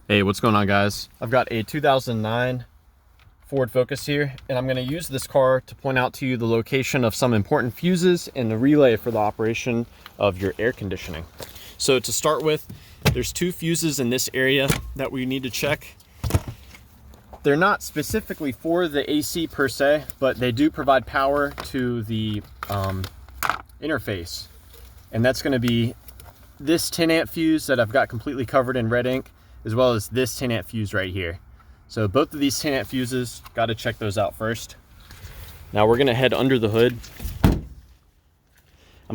Hey, what's going on, guys? I've got a 2009 Ford Focus here, and I'm going to use this car to point out to you the location of some important fuses and the relay for the operation of your air conditioning. So to start with, there's two fuses in this area that we need to check. They're not specifically for the AC per se, but they do provide power to the interface. And that's going to be this 10 amp fuse that I've got completely covered in red ink, as well as this 10 amp fuse right here. So both of these 10 amp fuses, got to check those out first. Now we're going to head under the hood. I'm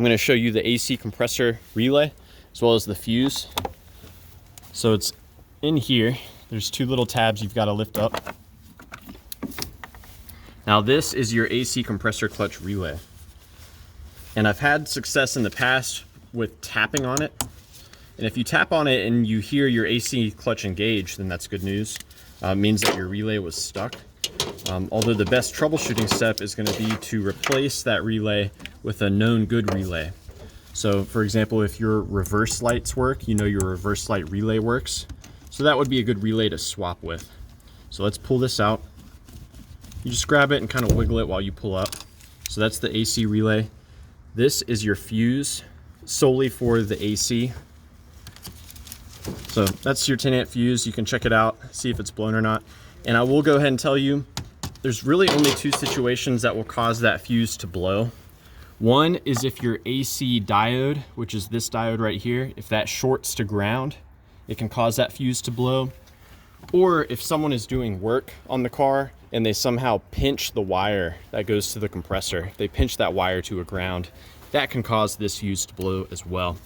going to show you the AC compressor relay as well as the fuse. So it's in here. There's two little tabs you've got to lift up. Now this is your AC compressor clutch relay. And I've had success in the past with tapping on it. And if you tap on it and you hear your AC clutch engage, then that's good news. It means that your relay was stuck. Although the best troubleshooting step is going to be to replace that relay with a known good relay. So for example, if your reverse lights work, you know your reverse light relay works. So that would be a good relay to swap with. So let's pull this out. You just grab it and kind of wiggle it while you pull up. So that's the AC relay. This is your fuse solely for the AC. So that's your 10 amp fuse. You can check it out, see if it's blown or not. And I will go ahead and tell you, there's really only two situations that will cause that fuse to blow. One is if your AC diode, which is this diode right here, if that shorts to ground, it can cause that fuse to blow. Or if someone is doing work on the car and they somehow pinch the wire that goes to the compressor, they pinch that wire to a ground, that can cause this fuse to blow as well.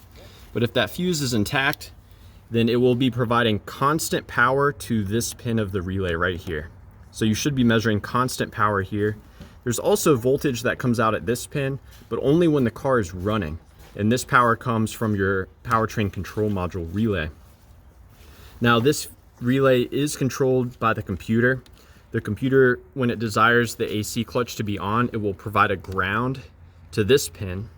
But if that fuse is intact, then it will be providing constant power to this pin of the relay right here. So you should be measuring constant power here. There's also voltage that comes out at this pin, but only when the car is running. And this power comes from your powertrain control module relay. Now this relay is controlled by the computer. The computer, when it desires the AC clutch to be on, it will provide a ground to this pin.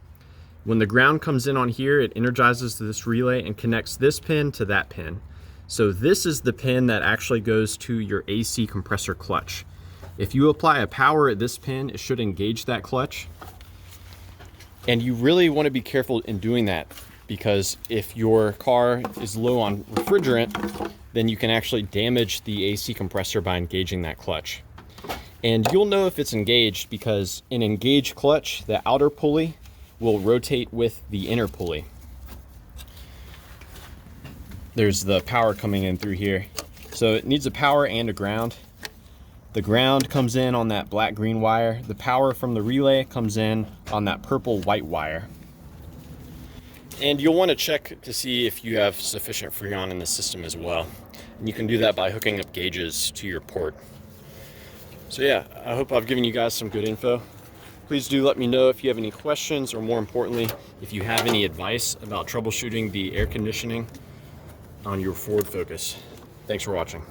When the ground comes in on here, it energizes this relay and connects this pin to that pin. So this is the pin that actually goes to your AC compressor clutch. If you apply a power at this pin, it should engage that clutch. And you really want to be careful in doing that, because if your car is low on refrigerant, then you can actually damage the AC compressor by engaging that clutch. And you'll know if it's engaged because an engaged clutch, the outer pulley, will rotate with the inner pulley. There's the power coming in through here. So it needs a power and a ground. The ground comes in on that black-green wire. The power from the relay comes in on that purple-white wire. And you'll want to check to see if you have sufficient Freon in the system as well. And you can do that by hooking up gauges to your port. So yeah, I hope I've given you guys some good info. Please do let me know if you have any questions, or more importantly, if you have any advice about troubleshooting the air conditioning on your Ford Focus. Thanks for watching.